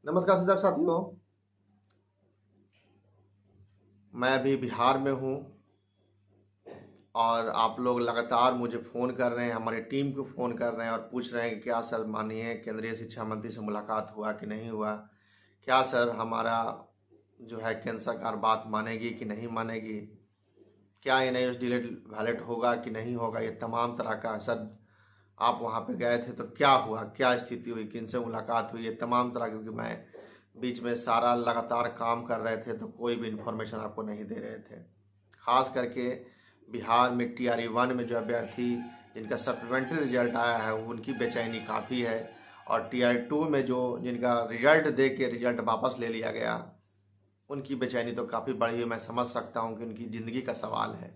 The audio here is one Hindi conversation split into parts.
नमस्कार दर्शक साथियों। मैं अभी बिहार में हूँ और आप लोग लगातार मुझे फ़ोन कर रहे हैं, हमारी टीम को फ़ोन कर रहे हैं और पूछ रहे हैं कि क्या सर माननीय केंद्रीय शिक्षा मंत्री से मुलाकात हुआ कि नहीं हुआ। क्या सर हमारा जो है केंद्र सरकार बात मानेगी कि नहीं मानेगी। क्या एनआईओएस डिलीट वैलिड होगा कि नहीं होगा। ये तमाम तरह का सर आप वहाँ पे गए थे तो क्या हुआ, क्या स्थिति हुई, किनसे मुलाकात हुई, ये तमाम तरह, क्योंकि मैं बीच में सारा लगातार काम कर रहे थे तो कोई भी इन्फॉर्मेशन आपको नहीं दे रहे थे। खास करके बिहार में TRE 1 में जो अभ्यर्थी जिनका सप्लीमेंट्री रिजल्ट आया है उनकी बेचैनी काफ़ी है, और TRE 2 में जो जिनका रिजल्ट दे के रिजल्ट वापस ले लिया गया उनकी बेचैनी तो काफ़ी बड़ी है। मैं समझ सकता हूँ कि उनकी ज़िंदगी का सवाल है।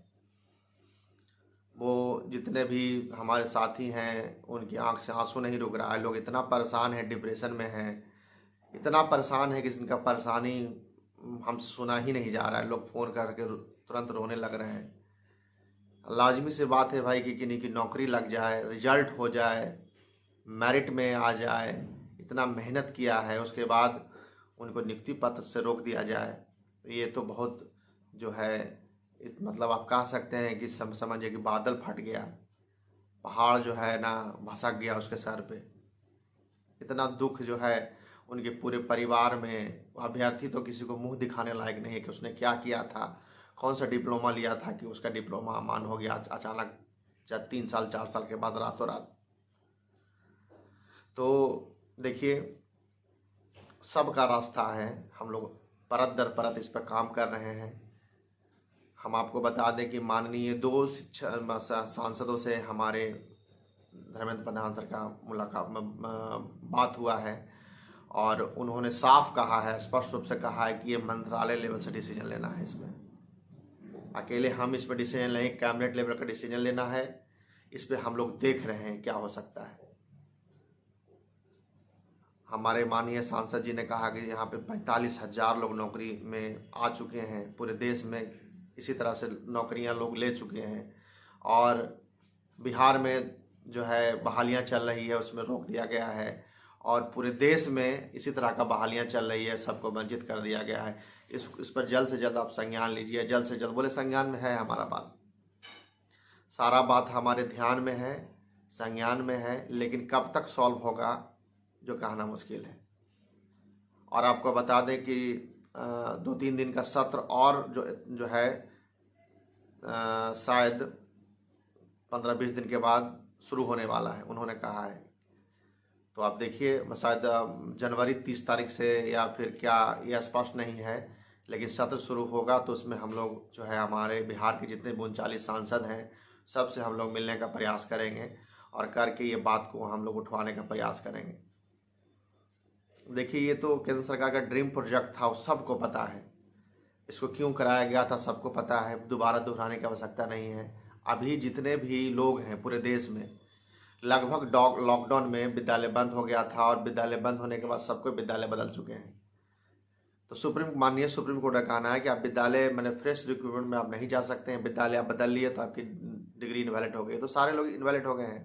वो जितने भी हमारे साथी हैं उनकी आंख से आंसू नहीं रुक रहा है। लोग इतना परेशान हैं, डिप्रेशन में हैं, इतना परेशान है कि जिनका परेशानी हमसे सुना ही नहीं जा रहा है। लोग फ़ोन करके तुरंत रोने लग रहे हैं। लाजमी से बात है भाई कि किन्हीं की नौकरी लग जाए, रिजल्ट हो जाए, मेरिट में आ जाए, इतना मेहनत किया है उसके बाद उनको नियुक्ति पत्र से रोक दिया जाए। ये तो बहुत जो है मतलब आप कह सकते हैं कि समझिए कि बादल फट गया, पहाड़ जो है ना भसक गया उसके सर पे। इतना दुख जो है उनके पूरे परिवार में। अभ्यर्थी तो किसी को मुंह दिखाने लायक नहीं है कि उसने क्या किया था, कौन सा डिप्लोमा लिया था कि उसका डिप्लोमा मान हो गया अचानक 3 साल 4 साल के बाद रातों रात। तो देखिए, सबका रास्ता है, हम लोग परत दर परत इस पर काम कर रहे हैं। हम आपको बता दें कि माननीय 2 शिक्षा सांसदों से हमारे धर्मेंद्र प्रधान सर का मुलाकात बात हुआ है और उन्होंने साफ कहा है, स्पष्ट रूप से कहा है कि ये मंत्रालय लेवल से डिसीजन लेना है। इसमें अकेले हम इसमें डिसीजन लें, कैबिनेट लेवल का डिसीजन लेना है। इस पे हम लोग देख रहे हैं क्या हो सकता है। हमारे माननीय सांसद जी ने कहा कि यहाँ पे 45,000 लोग नौकरी में आ चुके हैं पूरे देश में, इसी तरह से नौकरियाँ लोग ले चुके हैं, और बिहार में जो है बहालियाँ चल रही है उसमें रोक दिया गया है, और पूरे देश में इसी तरह का बहालियाँ चल रही है, सबको वंचित कर दिया गया है। इस पर जल्द से जल्द आप संज्ञान लीजिए। जल्द से जल्द बोले, संज्ञान में है हमारा बात, सारा बात हमारे ध्यान में है, संज्ञान में है, लेकिन कब तक सॉल्व होगा जो कहना मुश्किल है। और आपको बता दें कि 2-3 दिन का सत्र और जो है शायद 15-20 दिन के बाद शुरू होने वाला है, उन्होंने कहा है। तो आप देखिए, शायद जनवरी 30 तारीख से या फिर क्या, यह स्पष्ट नहीं है, लेकिन सत्र शुरू होगा तो उसमें हम लोग जो है हमारे बिहार के जितने भी 39 सांसद हैं सबसे हम लोग मिलने का प्रयास करेंगे और करके ये बात को हम लोग उठवाने का प्रयास करेंगे। देखिए, ये तो केंद्र सरकार का ड्रीम प्रोजेक्ट था, वो सबको पता है। इसको क्यों कराया गया था सबको पता है, दोबारा दोहराने की आवश्यकता नहीं है। अभी जितने भी लोग हैं पूरे देश में, लगभग लॉकडाउन में विद्यालय बंद हो गया था और विद्यालय बंद होने के बाद सबको विद्यालय बदल चुके हैं। तो माननीय सुप्रीम कोर्ट का कहना है कि आप विद्यालय मैंने फ्रेश रिक्रूटमेंट में आप नहीं जा सकते हैं। विद्यालय आप बदल लिए तो आपकी डिग्री इनवैलिड हो गई। तो सारे लोग इनवैलिड हो गए हैं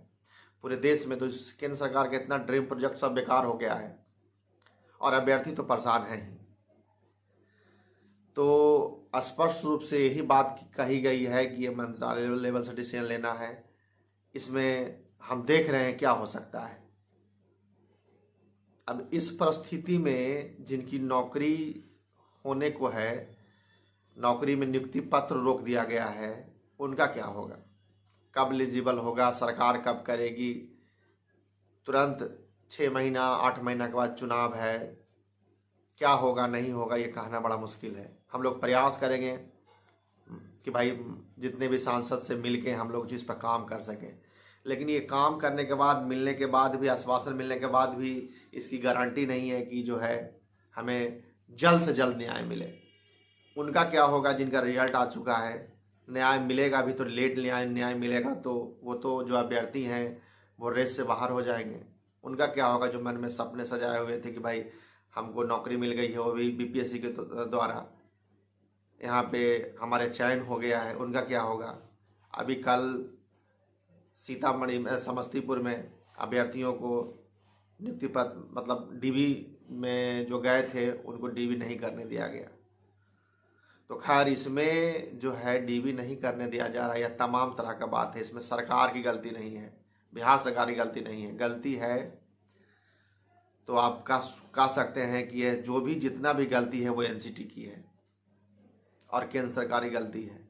पूरे देश में। तो केंद्र सरकार का इतना ड्रीम प्रोजेक्ट सब बेकार हो गया है और अभ्यर्थी तो परेशान है ही। तो स्पष्ट रूप से यही बात कही गई है कि ये मंत्रालय लेवल से डिसीजन लेना है। इसमें हम देख रहे हैं क्या हो सकता है। अब इस परिस्थिति में जिनकी नौकरी होने को है, नौकरी में नियुक्ति पत्र रोक दिया गया है, उनका क्या होगा, कब एलिजिबल होगा, सरकार कब करेगी। तुरंत 6 महीना 8 महीना के बाद चुनाव है, क्या होगा नहीं होगा ये कहना बड़ा मुश्किल है। हम लोग प्रयास करेंगे कि भाई जितने भी सांसद से मिलके हम लोग जिस पर काम कर सकें, लेकिन ये काम करने के बाद, मिलने के बाद भी, आश्वासन मिलने के बाद भी इसकी गारंटी नहीं है कि जो है हमें जल्द से जल्द न्याय मिले। उनका क्या होगा जिनका रिजल्ट आ चुका है, न्याय मिलेगा भी तो लेट न्याय मिलेगा, तो वो तो जो अभ्यर्थी हैं वो रेस से बाहर हो जाएंगे। उनका क्या होगा जो मन में सपने सजाए हुए थे कि भाई हमको नौकरी मिल गई है, वो भी BPSC के द्वारा, यहाँ पे हमारे चयन हो गया है, उनका क्या होगा। अभी कल सीतामढ़ी में, समस्तीपुर में अभ्यर्थियों को नियुक्ति पत्र मतलब DB में जो गए थे उनको डीबी नहीं करने दिया गया। तो खैर इसमें जो है डीबी नहीं करने दिया जा रहा है, यह तमाम तरह का बात है। इसमें सरकार की गलती नहीं है, बिहार सरकार की गलती नहीं है। गलती है तो आप कह सकते हैं कि यह जो भी जितना भी गलती है वो एनसीटी की है और केंद्र सरकार की गलती है।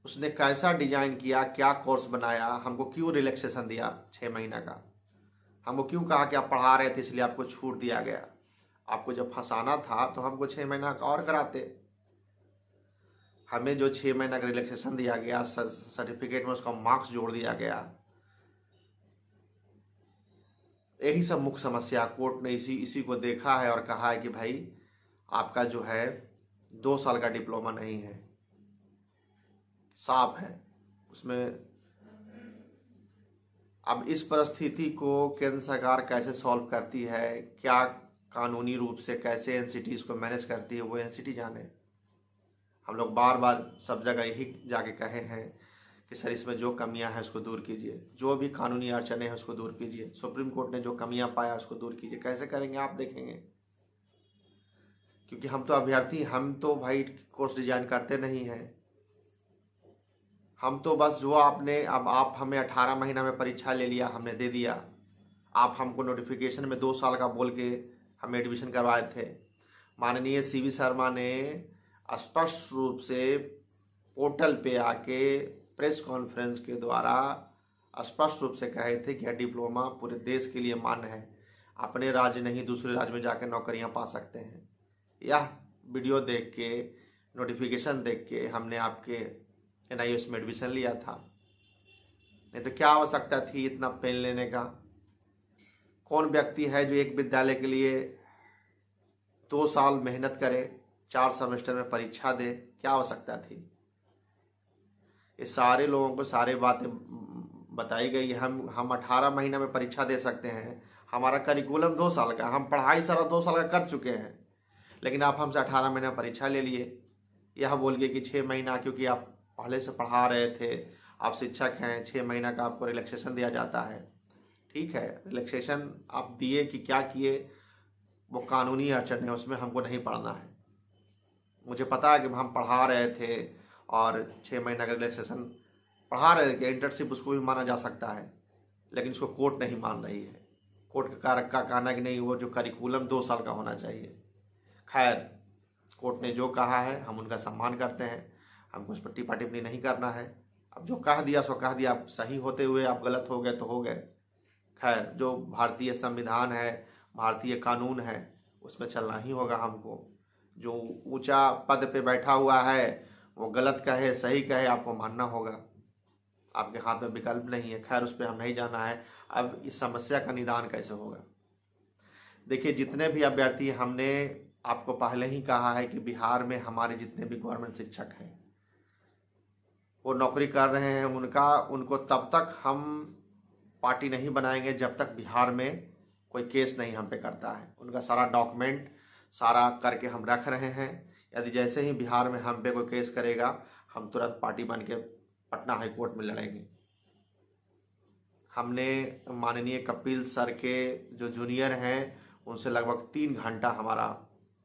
उसने कैसा डिजाइन किया, क्या कोर्स बनाया, हमको क्यों रिलैक्सेशन दिया 6 महीना का, हमको क्यों कहा कि आप पढ़ा रहे थे इसलिए आपको छूट दिया गया। आपको जब फंसाना था तो हमको 6 महीना का और कराते। हमें जो 6 महीना का रिलैक्सेशन दिया गया, सर्टिफिकेट में उसका मार्क्स जोड़ दिया गया, यही सब मुख्य समस्या। कोर्ट ने इसी को देखा है और कहा है कि भाई आपका जो है 2 साल का डिप्लोमा नहीं है, साफ है उसमें। अब इस परिस्थिति को केंद्र सरकार कैसे सॉल्व करती है, क्या कानूनी रूप से कैसे एनसीटी को मैनेज करती है, वो एनसीटी जाने। हम लोग बार बार सब जगह यही जाके कहे हैं कि सर इसमें जो कमियां हैं उसको दूर कीजिए, जो भी कानूनी अड़चने हैं उसको दूर कीजिए। सुप्रीम कोर्ट ने जो कमियां पाया उसको दूर कीजिए। कैसे करेंगे आप देखेंगे, क्योंकि हम तो अभ्यर्थी, हम तो भाई कोर्स डिजाइन करते नहीं हैं। हम तो बस जो आपने, अब आप हमें 18 महीना में परीक्षा ले लिया, हमने दे दिया। आप हमको नोटिफिकेशन में 2 साल का बोल के हमें एडमिशन करवाए थे। माननीय सीवी शर्मा ने स्पष्ट रूप से पोर्टल पे आके प्रेस कॉन्फ्रेंस के द्वारा स्पष्ट रूप से कहे थे कि यह डिप्लोमा पूरे देश के लिए मान्य है, अपने राज्य नहीं दूसरे राज्य में जाकर नौकरियां पा सकते हैं। यह वीडियो देख के, नोटिफिकेशन देख के हमने आपके NIOS में एडमिशन लिया था। नहीं तो क्या आवश्यकता थी इतना पेन लेने का। कौन व्यक्ति है जो एक विद्यालय के लिए 2 साल मेहनत करे, 4 सेमेस्टर में परीक्षा दे, क्या आवश्यकता थी। ये सारे लोगों को सारे बातें बताई गई। हम 18 महीना में परीक्षा दे सकते हैं, हमारा करिकुलम 2 साल का, हम पढ़ाई सारा 2 साल का कर चुके हैं, लेकिन आप हमसे 18 महीना परीक्षा ले लिए। यह बोल के कि 6 महीना क्योंकि आप पहले से पढ़ा रहे थे, आप शिक्षक हैं, 6 महीना का आपको रिलैक्सेशन दिया जाता है। ठीक है, रिलैक्सेशन आप दिए कि क्या किए वो कानूनी अड़चन है, उसमें हमको नहीं पढ़ना है। मुझे पता है कि हम पढ़ा रहे थे और 6 महीना का रिलैक्सेशन पढ़ा रहे थे, इंटर्नशिप उसको भी माना जा सकता है, लेकिन इसको कोर्ट नहीं मान रही है। कोर्ट का कहना कि नहीं, वो जो करिकुलम 2 साल का होना चाहिए। खैर, कोर्ट ने जो कहा है हम उनका सम्मान करते हैं, हमको उस पर टिप्पणी टिप्पणी नहीं करना है। अब जो कह दिया सो कह दिया, आप सही होते हुए आप गलत हो गए तो हो गए। खैर, जो भारतीय संविधान है, भारतीय कानून है, उसमें चलना ही होगा हमको। जो ऊंचा पद पे बैठा हुआ है वो गलत कहे सही कहे आपको मानना होगा, आपके हाथ में विकल्प नहीं है। खैर, उस पर हम नहीं जाना है। अब इस समस्या का निदान कैसे होगा। देखिए, जितने भी अभ्यर्थी, हमने आपको पहले ही कहा है कि बिहार में हमारे जितने भी गवर्नमेंट शिक्षक हैं वो नौकरी कर रहे हैं, उनको तब तक हम पार्टी नहीं बनाएंगे जब तक बिहार में कोई केस नहीं हम पे करता है। उनका सारा डॉक्यूमेंट सारा करके हम रख रहे हैं। यदि जैसे ही बिहार में हम पे कोई केस करेगा, हम तुरंत पार्टी बन के पटना हाई कोर्ट में लड़ेंगे। हमने माननीय कपिल सर के जो जूनियर हैं उनसे लगभग 3 घंटा हमारा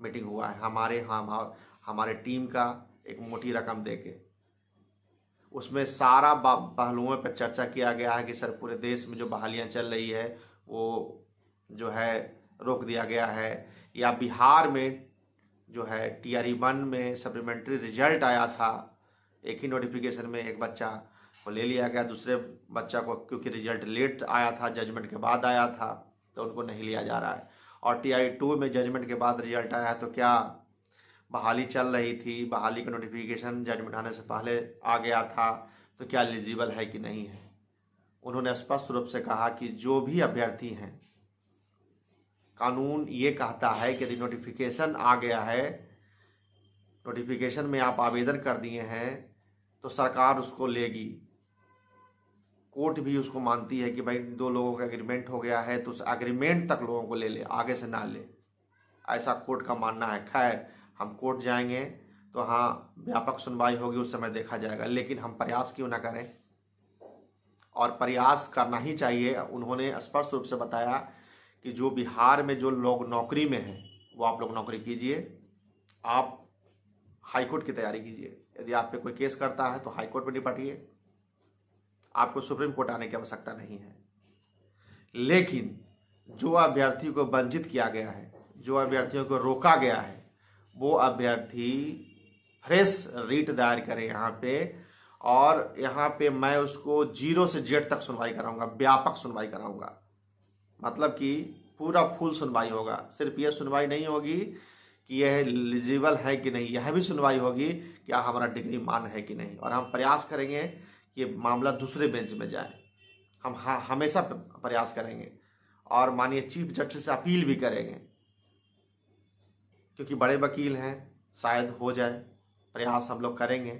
मीटिंग हुआ है, हमारे टीम का एक मोटी रकम देके। उसमें सारा पहलुओं पर चर्चा किया गया है कि सर पूरे देश में जो बहालियां चल रही है वो जो है रोक दिया गया है, या बिहार में जो है TRE 1 में सप्लीमेंट्री रिजल्ट आया था, एक ही नोटिफिकेशन में एक बच्चा को ले लिया गया, दूसरे बच्चा को क्योंकि रिजल्ट लेट आया था, जजमेंट के बाद आया था, तो उनको नहीं लिया जा रहा है। और TRE 2 में जजमेंट के बाद रिजल्ट आया, तो क्या बहाली चल रही थी, बहाली का नोटिफिकेशन जजमेंट आने से पहले आ गया था, तो क्या एलिजिबल है कि नहीं है। उन्होंने स्पष्ट रूप से कहा कि जो भी अभ्यर्थी हैं, कानून ये कहता है कि यदि नोटिफिकेशन आ गया है, नोटिफिकेशन में आप आवेदन कर दिए हैं, तो सरकार उसको लेगी। कोर्ट भी उसको मानती है कि भाई 2 लोगों का एग्रीमेंट हो गया है तो उस एग्रीमेंट तक लोगों को ले ले, आगे से ना ले, ऐसा कोर्ट का मानना है। खैर, हम कोर्ट जाएंगे तो हाँ व्यापक सुनवाई होगी, उस समय देखा जाएगा, लेकिन हम प्रयास क्यों ना करें, और प्रयास करना ही चाहिए। उन्होंने स्पष्ट रूप से बताया कि जो बिहार में जो लोग नौकरी में हैं वो आप लोग नौकरी कीजिए, आप हाईकोर्ट की तैयारी कीजिए। यदि आप पे कोई केस करता है तो हाईकोर्ट में निपटिए, आपको सुप्रीम कोर्ट आने की आवश्यकता नहीं है। लेकिन जो अभ्यर्थी को वंचित किया गया है, जो अभ्यर्थियों को रोका गया है, वो अभ्यर्थी फ्रेश रीट दायर करें यहाँ पे, और यहाँ पे मैं उसको 0 से Z तक सुनवाई कराऊंगा, व्यापक सुनवाई कराऊंगा। मतलब कि पूरा फुल सुनवाई होगा। सिर्फ ये सुनवाई नहीं होगी कि यह एलिजिबल है कि नहीं, यह भी सुनवाई होगी क्या हमारा डिग्री मान्य है कि नहीं। और हम प्रयास करेंगे कि मामला दूसरे बेंच में जाए, हम हमेशा प्रयास करेंगे और माननीय चीफ जस्टिस से अपील भी करेंगे, क्योंकि बड़े वकील हैं, शायद हो जाए, प्रयास हम लोग करेंगे।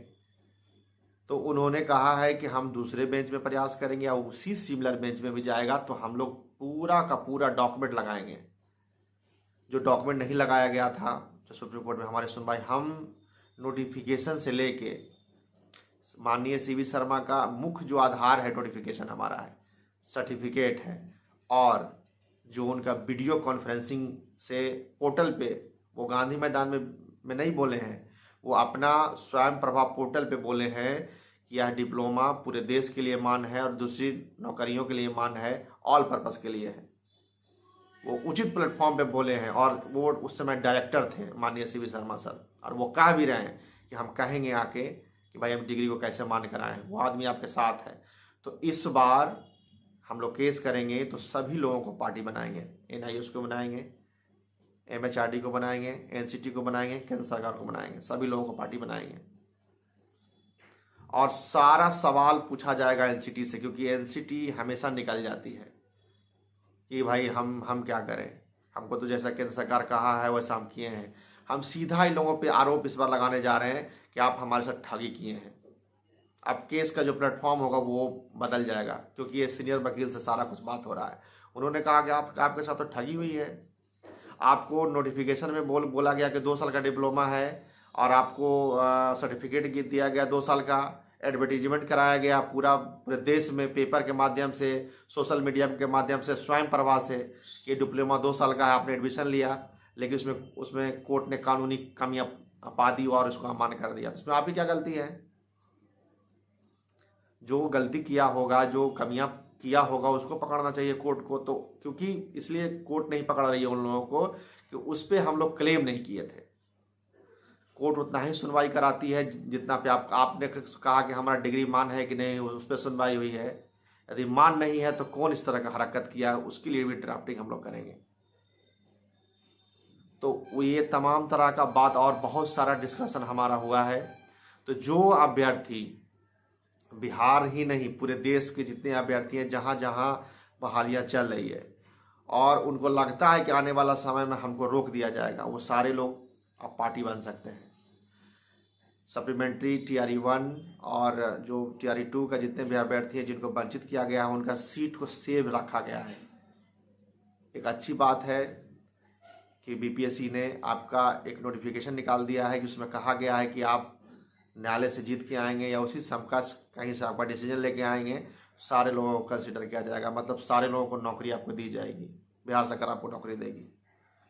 तो उन्होंने कहा है कि हम दूसरे बेंच में प्रयास करेंगे या उसी सिमिलर बेंच में भी जाएगा तो हम लोग पूरा का पूरा डॉक्यूमेंट लगाएंगे। जो डॉक्यूमेंट नहीं लगाया गया था जो सुप्रीम कोर्ट में हमारी सुनवाई, हम नोटिफिकेशन से लेके माननीय सीवी शर्मा का मुख्य जो आधार है नोटिफिकेशन हमारा है, सर्टिफिकेट है, और जो उनका वीडियो कॉन्फ्रेंसिंग से पोर्टल पे, वो गांधी मैदान में नहीं बोले हैं, वो अपना स्वयं प्रभा पोर्टल पे बोले हैं कि यह डिप्लोमा पूरे देश के लिए मान्य है और दूसरी नौकरियों के लिए मान्य है, ऑल पर्पस के लिए है। वो उचित प्लेटफॉर्म पे बोले हैं और वो उस समय डायरेक्टर थे माननीय सीवी शर्मा सर, और वो कह भी रहे हैं कि हम कहेंगे आके कि भाई हम डिग्री को कैसे मान्य कराएं, वो आदमी आपके साथ है। तो इस बार हम लोग केस करेंगे तो सभी लोगों को पार्टी बनाएंगे, NIOS को बनाएंगे, MHRD को बनाएंगे, NCT को बनाएंगे, केंद्र सरकार को बनाएंगे, सभी लोगों को पार्टी बनाएंगे। और सारा सवाल पूछा जाएगा NCT से, क्योंकि NCT हमेशा निकल जाती है कि भाई हम क्या करें, हमको तो जैसा केंद्र सरकार कहा है वैसा हम किए हैं। हम सीधा इन लोगों पे आरोप इस बार लगाने जा रहे हैं कि आप हमारे साथ ठगी किए हैं। अब केस का जो प्लेटफॉर्म होगा वो बदल जाएगा, क्योंकि ये सीनियर वकील से सारा कुछ बात हो रहा है। उन्होंने कहा कि आपके साथ तो ठगी हुई है, आपको नोटिफिकेशन में बोला गया कि 2 साल का डिप्लोमा है और आपको सर्टिफिकेट दिया गया 2 साल का, एडवर्टीजमेंट कराया गया पूरे देश में, पेपर के माध्यम से, सोशल मीडिया के माध्यम से, स्वयं प्रभा से, कि डिप्लोमा 2 साल का है, आपने एडमिशन लिया, लेकिन उसमें कोर्ट ने कानूनी कमियां पा दी और उसको अमान्य कर दिया। उसमें आपकी क्या गलती है? जो गलती किया होगा, जो कमियां किया होगा, उसको पकड़ना चाहिए कोर्ट को। तो क्योंकि इसलिए कोर्ट नहीं पकड़ रही है उन लोगों को कि उस पर हम लोग क्लेम नहीं किए थे। कोर्ट उतना ही सुनवाई कराती है जितना पे आपने कहा कि हमारा डिग्री मान है कि नहीं, उस पर सुनवाई हुई है। यदि मान नहीं है तो कौन इस तरह का हरकत किया, उसके लिए भी ड्राफ्टिंग हम लोग करेंगे। तो ये तमाम तरह का बात और बहुत सारा डिस्कशन हमारा हुआ है। तो जो अभ्यर्थी, बिहार ही नहीं पूरे देश के जितने अभ्यर्थी हैं, जहाँ जहाँ बहालियाँ चल रही है और उनको लगता है कि आने वाला समय में हमको रोक दिया जाएगा, वो सारे लोग अब पार्टी बन सकते हैं। सप्लीमेंट्री TRE 1 और जो TRE 2 का जितने भी अभ्यर्थी हैं जिनको वंचित किया गया है, उनका सीट को सेव रखा गया है। एक अच्छी बात है कि BPSC ने आपका एक नोटिफिकेशन निकाल दिया है कि उसमें कहा गया है कि आप न्यायालय से जीत के आएंगे या उसी समकक्ष कहीं से आपका डिसीजन लेके आएंगे, सारे लोगों को कंसिडर किया जाएगा। मतलब सारे लोगों को नौकरी आपको दी जाएगी, बिहार सरकार आपको नौकरी देगी।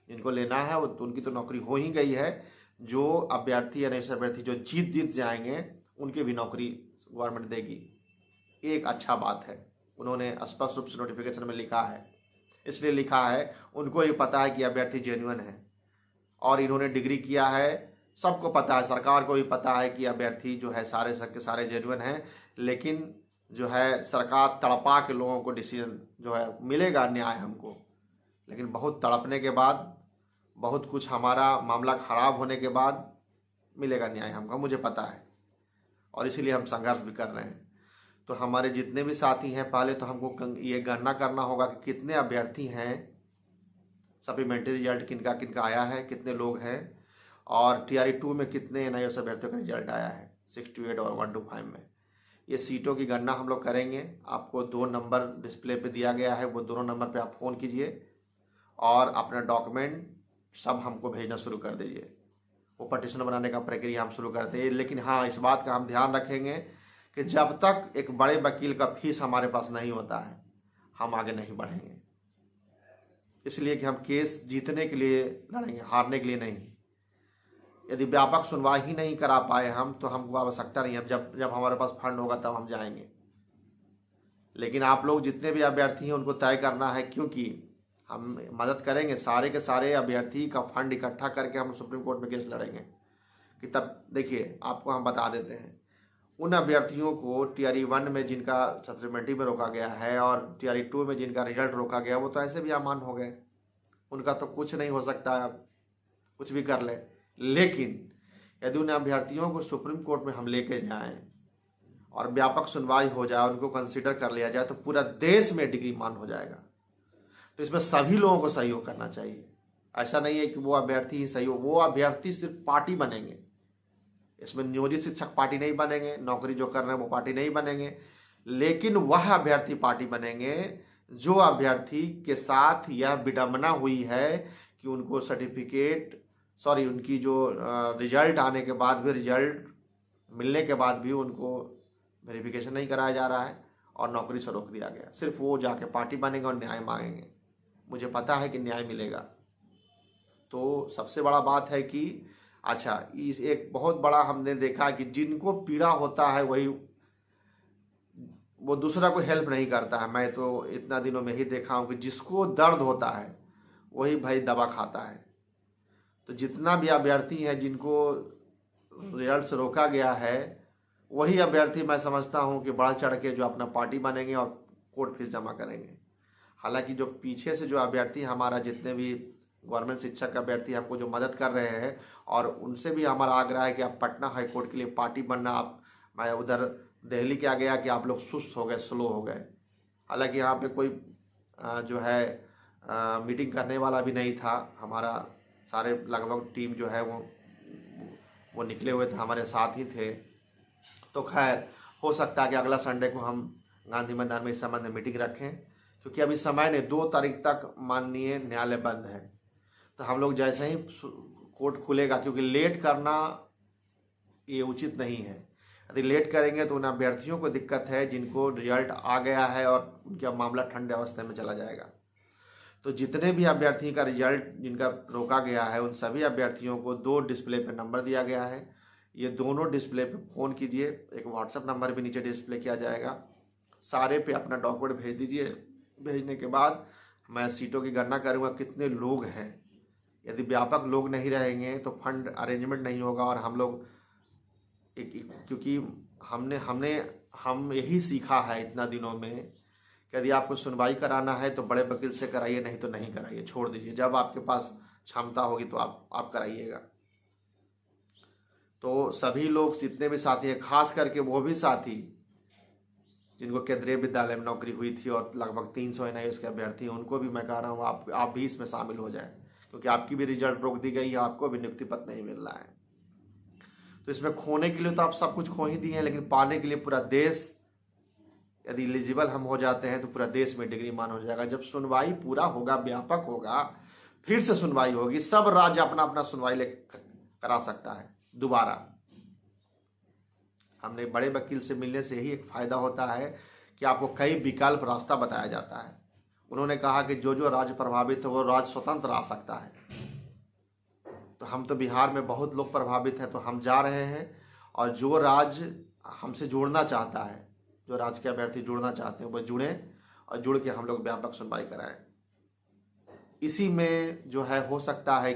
जिनको लेना है वो तो उनकी तो नौकरी हो ही गई है। जो अभ्यर्थी या नए अभ्यर्थी जो जीत जाएंगे उनकी भी नौकरी गवर्नमेंट देगी। एक अच्छा बात है, उन्होंने स्पष्ट रूप से नोटिफिकेशन में लिखा है। इसलिए लिखा है, उनको ये पता है कि अभ्यर्थी जेन्युइन है और इन्होंने डिग्री किया है, सबको पता है, सरकार को भी पता है कि अभ्यर्थी जो है सारे के सारे जेन्युइन हैं। लेकिन जो है सरकार तड़पा के लोगों को डिसीजन जो है मिलेगा न्याय हमको, लेकिन बहुत तड़पने के बाद, बहुत कुछ हमारा मामला खराब होने के बाद मिलेगा न्याय हमको, मुझे पता है, और इसीलिए हम संघर्ष भी कर रहे हैं। तो हमारे जितने भी साथी हैं, पहले तो हमको ये गणना करना होगा कि कितने अभ्यर्थी हैं, सप्लीमेंट्री रिजल्ट किनका किनका आया है, कितने लोग हैं, और TRE 2 में कितने NIOS अभ्यर्थियों का रिजल्ट आया है 628 और 125 में। ये सीटों की गणना हम लोग करेंगे। आपको 2 नंबर डिस्प्ले पे दिया गया है, वो दोनों नंबर पे आप फ़ोन कीजिए और अपना डॉक्यूमेंट सब हमको भेजना शुरू कर दीजिए। वो पटिशन बनाने का प्रक्रिया हम शुरू करते हैं। लेकिन हाँ, इस बात का हम ध्यान रखेंगे कि जब तक एक बड़े वकील का फीस हमारे पास नहीं होता है, हम आगे नहीं बढ़ेंगे। इसलिए कि हम केस जीतने के लिए लड़ेंगे, हारने के लिए नहीं। यदि व्यापक सुनवाई ही नहीं करा पाए हम, तो हमको आवश्यकता नहीं है। जब जब हमारे पास फंड होगा तब हम जाएंगे। लेकिन आप लोग जितने भी अभ्यर्थी हैं उनको तय करना है, क्योंकि हम मदद करेंगे। सारे के सारे अभ्यर्थी का फंड इकट्ठा करके हम सुप्रीम कोर्ट में केस लड़ेंगे। कि तब देखिए, आपको हम बता देते हैं, उन अभ्यर्थियों को टीआरई 1 में जिनका सप्लीमेंट्री में रोका गया है और टीआरई 2 में जिनका रिजल्ट रोका गया, वो तो ऐसे भी अमान हो गए, उनका तो कुछ नहीं हो सकता, कुछ भी कर ले। लेकिन यदि उन अभ्यर्थियों को सुप्रीम कोर्ट में हम लेके जाएं और व्यापक सुनवाई हो जाए, उनको कंसिडर कर लिया जाए, तो पूरा देश में डिग्री मान हो जाएगा। तो इसमें सभी लोगों को सहयोग करना चाहिए। ऐसा नहीं है कि वो अभ्यर्थी ही सही हो, वो अभ्यर्थी सिर्फ पार्टी बनेंगे। इसमें नियोजित शिक्षक पार्टी नहीं बनेंगे, नौकरी जो कर रहे हैं वो पार्टी नहीं बनेंगे, लेकिन वह अभ्यर्थी पार्टी बनेंगे जो अभ्यर्थी के साथ यह विडंबना हुई है कि उनको उनकी जो रिजल्ट आने के बाद भी, रिजल्ट मिलने के बाद भी उनको वेरिफिकेशन नहीं कराया जा रहा है और नौकरी से रोक दिया गया। सिर्फ वो जाके पार्टी बनेंगे और न्याय मांगेंगे। मुझे पता है कि न्याय मिलेगा। तो सबसे बड़ा बात है कि अच्छा, इस एक बहुत बड़ा हमने देखा कि जिनको पीड़ा होता है वो दूसरा को हेल्प नहीं करता है। मैं तो इतना दिनों में ही देखा हूं कि जिसको दर्द होता है वही भाई दवा खाता है। तो जितना भी अभ्यर्थी है जिनको रिजल्ट से रोका गया है, वही अभ्यर्थी मैं समझता हूं कि बढ़ चढ़ के जो अपना पार्टी बनेंगे और कोर्ट फीस जमा करेंगे। हालांकि जो पीछे से जो अभ्यर्थी हमारा, जितने भी गवर्नमेंट शिक्षक अभ्यर्थी आपको जो मदद कर रहे हैं, और उनसे भी हमारा आग्रह है कि आप पटना हाईकोर्ट के लिए पार्टी बनना। मैं उधर दिल्ली क्या गया कि आप लोग सुस्त हो गए, स्लो हो गए। हालांकि यहाँ पे कोई जो है मीटिंग करने वाला भी नहीं था। हमारा सारे लगभग टीम जो है वो निकले हुए थे, हमारे साथ ही थे। तो खैर, हो सकता है कि अगला संडे को हम गांधी मैदान में इस संबंध में मीटिंग रखें, क्योंकि अभी समय ने 2 तारीख तक माननीय न्यायालय बंद है। तो हम लोग जैसे ही कोर्ट खुलेगा, क्योंकि लेट करना ये उचित नहीं है। यदि लेट करेंगे तो उन अभ्यर्थियों को दिक्कत है जिनको रिजल्ट आ गया है और उनका मामला ठंडे अवस्था में चला जाएगा। तो जितने भी अभ्यर्थी का रिजल्ट जिनका रोका गया है, उन सभी अभ्यर्थियों को 2 डिस्प्ले पे नंबर दिया गया है। ये दोनों डिस्प्ले पे फ़ोन कीजिए, एक व्हाट्सएप नंबर भी नीचे डिस्प्ले किया जाएगा। सारे पे अपना डॉक्यूमेंट भेज दीजिए। भेजने के बाद मैं सीटों की गणना करूँगा कितने लोग हैं। यदि व्यापक लोग नहीं रहेंगे तो फंड अरेंजमेंट नहीं होगा। और हम लोग क्योंकि हम यही सीखा है इतना दिनों में कि यदि आपको सुनवाई कराना है तो बड़े वकील से कराइए, नहीं तो नहीं कराइए, छोड़ दीजिए। जब आपके पास क्षमता होगी तो आप कराइएगा। तो सभी लोग जितने भी साथी हैं, खास करके वो भी साथी जिनको केंद्रीय विद्यालय में नौकरी हुई थी और लगभग 300 एनआईएस के अभ्यर्थी हैं, उनको भी मैं कह रहा हूँ आप भी इसमें शामिल हो जाए, क्योंकि आपकी भी रिजल्ट रोक दी गई है, आपको भी नियुक्ति पत्र नहीं मिल रहा है। तो इसमें खोने के लिए तो आप सब कुछ खो ही दिए हैं, लेकिन पाने के लिए पूरा देश, यदि एलिजिबल हम हो जाते हैं तो पूरा देश में डिग्री मान हो जाएगा। जब सुनवाई पूरा होगा, व्यापक होगा, फिर से सुनवाई होगी, सब राज्य अपना अपना सुनवाई करा सकता है दोबारा। हमने बड़े वकील से मिलने से यही एक फायदा होता है कि आपको कई विकल्प रास्ता बताया जाता है। उन्होंने कहा कि जो जो राज्य प्रभावित है वो राज्य स्वतंत्र आ सकता है। तो हम तो बिहार में बहुत लोग प्रभावित हैं, तो हम जा रहे हैं, और जो राज्य हमसे जुड़ना चाहता है, जो राज्य के अभ्यर्थी जुड़ना चाहते हैं, वो जुड़ें और जुड़ के हम लोग व्यापक सुनवाई कराएं। इसी में जो है हो सकता है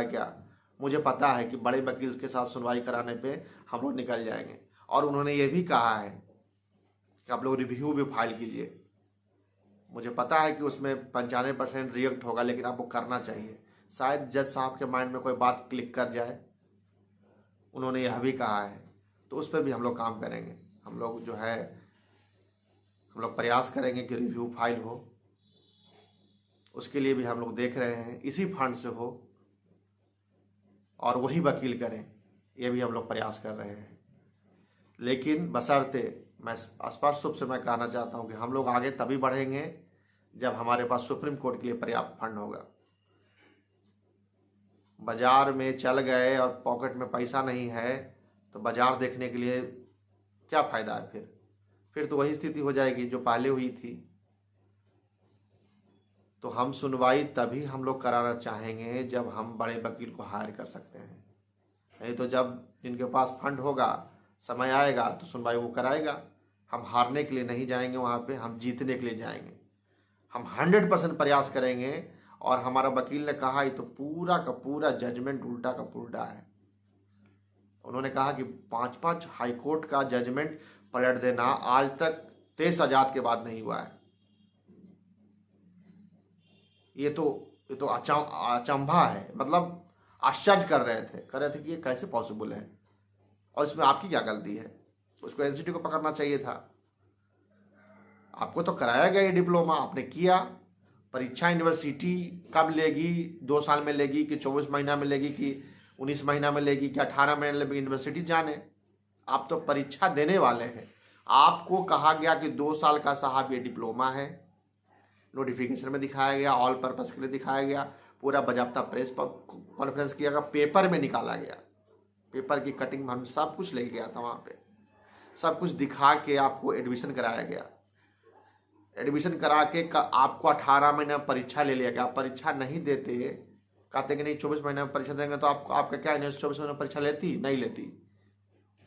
क्या, मुझे पता है कि बड़े वकील के साथ सुनवाई कराने पे हम लोग निकल जाएंगे। और उन्होंने ये भी कहा है कि आप लोग रिव्यू भी फाइल कीजिए। मुझे पता है कि उसमें 95% रिजेक्ट होगा, लेकिन आपको करना चाहिए। शायद जज साहब के माइंड में कोई बात क्लिक कर जाए, उन्होंने यह भी कहा है। तो उस पर भी हम लोग काम करेंगे। हम लोग प्रयास करेंगे कि रिव्यू फाइल हो, उसके लिए भी हम लोग देख रहे हैं इसी फंड से हो और वही वकील करें, ये भी हम लोग प्रयास कर रहे हैं। लेकिन बशर्ते, मैं स्पष्ट रूप से मैं कहना चाहता हूं कि हम लोग आगे तभी बढ़ेंगे जब हमारे पास सुप्रीम कोर्ट के लिए पर्याप्त फंड होगा। बाजार में चल गए और पॉकेट में पैसा नहीं है तो बाजार देखने के लिए क्या फायदा है? फिर तो वही स्थिति हो जाएगी जो पहले हुई थी। तो हम सुनवाई तभी हम लोग कराना चाहेंगे जब हम बड़े वकील को हायर कर सकते हैं। नहीं तो जब जिनके पास फंड होगा, समय आएगा तो सुनवाई वो कराएगा। हम हारने के लिए नहीं जाएंगे वहाँ पे, हम जीतने के लिए जाएंगे। हम 100% प्रयास करेंगे। और हमारा वकील ने कहा ये तो पूरा का पूरा जजमेंट उल्टा का पुल्टा है। उन्होंने कहा कि 5-5 हाईकोर्ट का जजमेंट पलट देना आज तक देश आजाद के बाद नहीं हुआ है। ये तो अचंभा है। मतलब आश्चर्य कर रहे थे कि ये कैसे पॉसिबल है और इसमें आपकी क्या गलती है। उसको एनसीटी को पकड़ना चाहिए था। आपको तो कराया गया ये डिप्लोमा, आपने किया। परीक्षा यूनिवर्सिटी कब लेगी, 2 साल में लेगी कि 24 महीना में लेगी कि 19 महीना में लेगी कि 18 महीने में, यूनिवर्सिटी जाने। आप तो परीक्षा देने वाले हैं। आपको कहा गया कि 2 साल का साहब ये डिप्लोमा है। नोटिफिकेशन में दिखाया गया, ऑल पर्पस के लिए दिखाया गया, पूरा बाजाबता प्रेस कॉन्फ्रेंस किया गया, पेपर में निकाला गया, पेपर की कटिंग हम सब कुछ ले गया था वहाँ पे, सब कुछ दिखा के आपको एडमिशन कराया गया। एडमिशन करा के आपको 18 महीने में परीक्षा ले लिया गया। परीक्षा नहीं देते, कहते कि नहीं 24 महीने में परीक्षा देंगे, तो आपका क्या 24 महीने में परीक्षा लेती? नहीं लेती।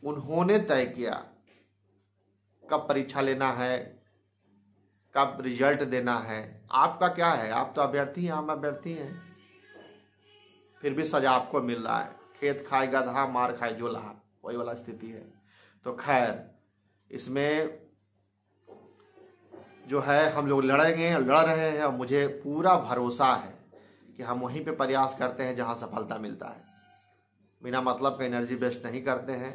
उन्होंने तय किया कब परीक्षा लेना है, कब रिजल्ट देना है। आपका क्या है, आप तो अभ्यर्थी हैं, हम अभ्यर्थी हैं, फिर भी सजा आपको मिल रहा है। खेत खाए गधा, मार खाए जोलहा, वही वाला स्थिति है। तो खैर, इसमें जो है हम लोग लड़ रहे हैं और मुझे पूरा भरोसा है कि हम वहीं पे प्रयास करते हैं जहां सफलता मिलता है। बिना मतलब का एनर्जी वेस्ट नहीं करते हैं,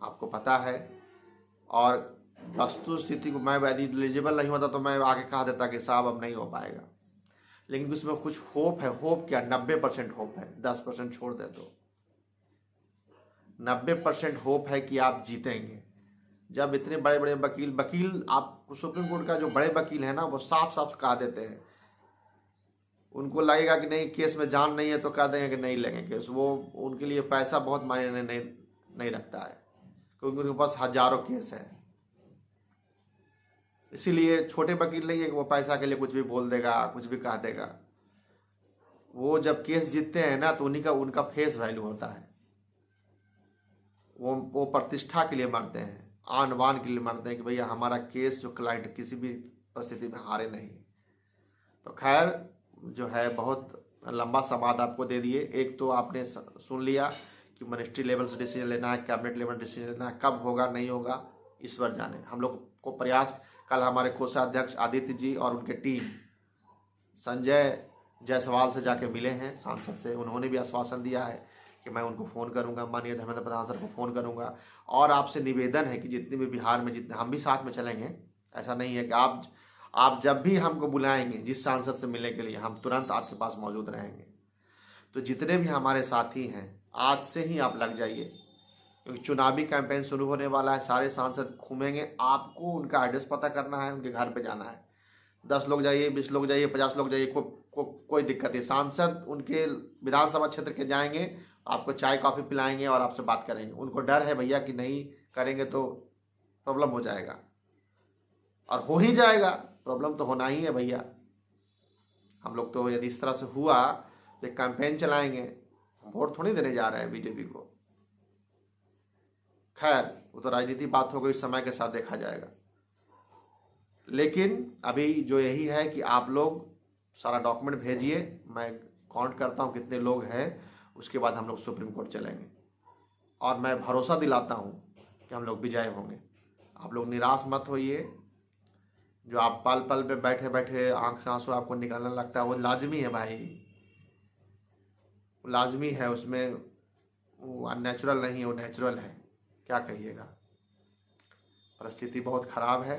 आपको पता है। और वस्तु स्थिति को, मैं यदि एलिजिबल नहीं होता तो मैं आगे कहा देता कि साहब अब नहीं हो पाएगा, लेकिन उसमें कुछ होप है। होप क्या, 90% होप है, 10% छोड़ दे तो 90% होप है कि आप जीतेंगे। जब इतने बड़े बड़े वकील आप सुप्रीम कोर्ट का जो बड़े वकील है ना, वो साफ साफ कहा देते हैं। उनको लगेगा कि नहीं केस में जान नहीं है तो कह देंगे कि नहीं लेंगे केस। वो उनके लिए पैसा बहुत मायने नहीं रखता है, क्योंकि उनके पास हजारों केस है। इसीलिए छोटे वकील नहीं है कि वो पैसा के लिए कुछ भी बोल देगा, कुछ भी कह देगा। वो जब केस जीतते हैं ना तो उनका फेस वैल्यू होता है। वो प्रतिष्ठा के लिए मरते हैं, आन बान के लिए मरते हैं कि भैया हमारा केस जो क्लाइंट किसी भी परिस्थिति में हारे नहीं। तो खैर, जो है बहुत लंबा संवाद आपको दे दिए। एक तो आपने सुन लिया कि मिनिस्ट्री लेवल से डिसीजन लेना है, कैबिनेट लेवल डिसीजन लेना है, कब होगा नहीं होगा ईश्वर जाने। हम लोग को प्रयास, कल हमारे कोषाध्यक्ष आदित्य जी और उनके टीम संजय जायसवाल से जाके मिले हैं, सांसद से। उन्होंने भी आश्वासन दिया है कि मैं उनको फ़ोन करूंगा, माननीय धर्मेंद्र प्रधान सर को फ़ोन करूंगा। और आपसे निवेदन है कि जितने भी बिहार में, जितने हम भी साथ में चलेंगे। ऐसा नहीं है कि आप जब भी हमको बुलाएंगे जिस सांसद से मिलने के लिए, हम तुरंत आपके पास मौजूद रहेंगे। तो जितने भी हमारे साथी हैं, आज से ही आप लग जाइए, क्योंकि चुनावी कैंपेन शुरू होने वाला है। सारे सांसद घूमेंगे, आपको उनका एड्रेस पता करना है, उनके घर पे जाना है। 10 लोग जाइए, 20 लोग जाइए, 50 लोग जाइए, कोई दिक्कत नहीं। सांसद उनके विधानसभा क्षेत्र के जाएंगे, आपको चाय कॉफ़ी पिलाएंगे और आपसे बात करेंगे। उनको डर है भैया कि नहीं करेंगे तो प्रॉब्लम हो जाएगा, और हो ही जाएगा। प्रॉब्लम तो होना ही है भैया। हम लोग तो यदि इस तरह से हुआ तो एक कैंपेन चलाएंगे, वोट थोड़ी देने जा रहे हैं बीजेपी को। खैर, वो तो राजनीतिक बात हो गई, समय के साथ देखा जाएगा। लेकिन अभी जो यही है कि आप लोग सारा डॉक्यूमेंट भेजिए, मैं काउंट करता हूँ कितने लोग हैं, उसके बाद हम लोग सुप्रीम कोर्ट चलेंगे। और मैं भरोसा दिलाता हूँ कि हम लोग विजय होंगे। आप लोग निराश मत होइए। जो आप पल पल पे बैठे बैठे आंख से आंसू आपको निकलने लगता है, वो लाजमी है भाई, लाजमी है। उसमें वो अननेचुरल नहीं है, वो नेचुरल है। क्या कहिएगा, परिस्थिति बहुत खराब है।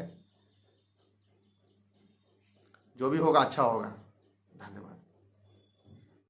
जो भी होगा अच्छा होगा।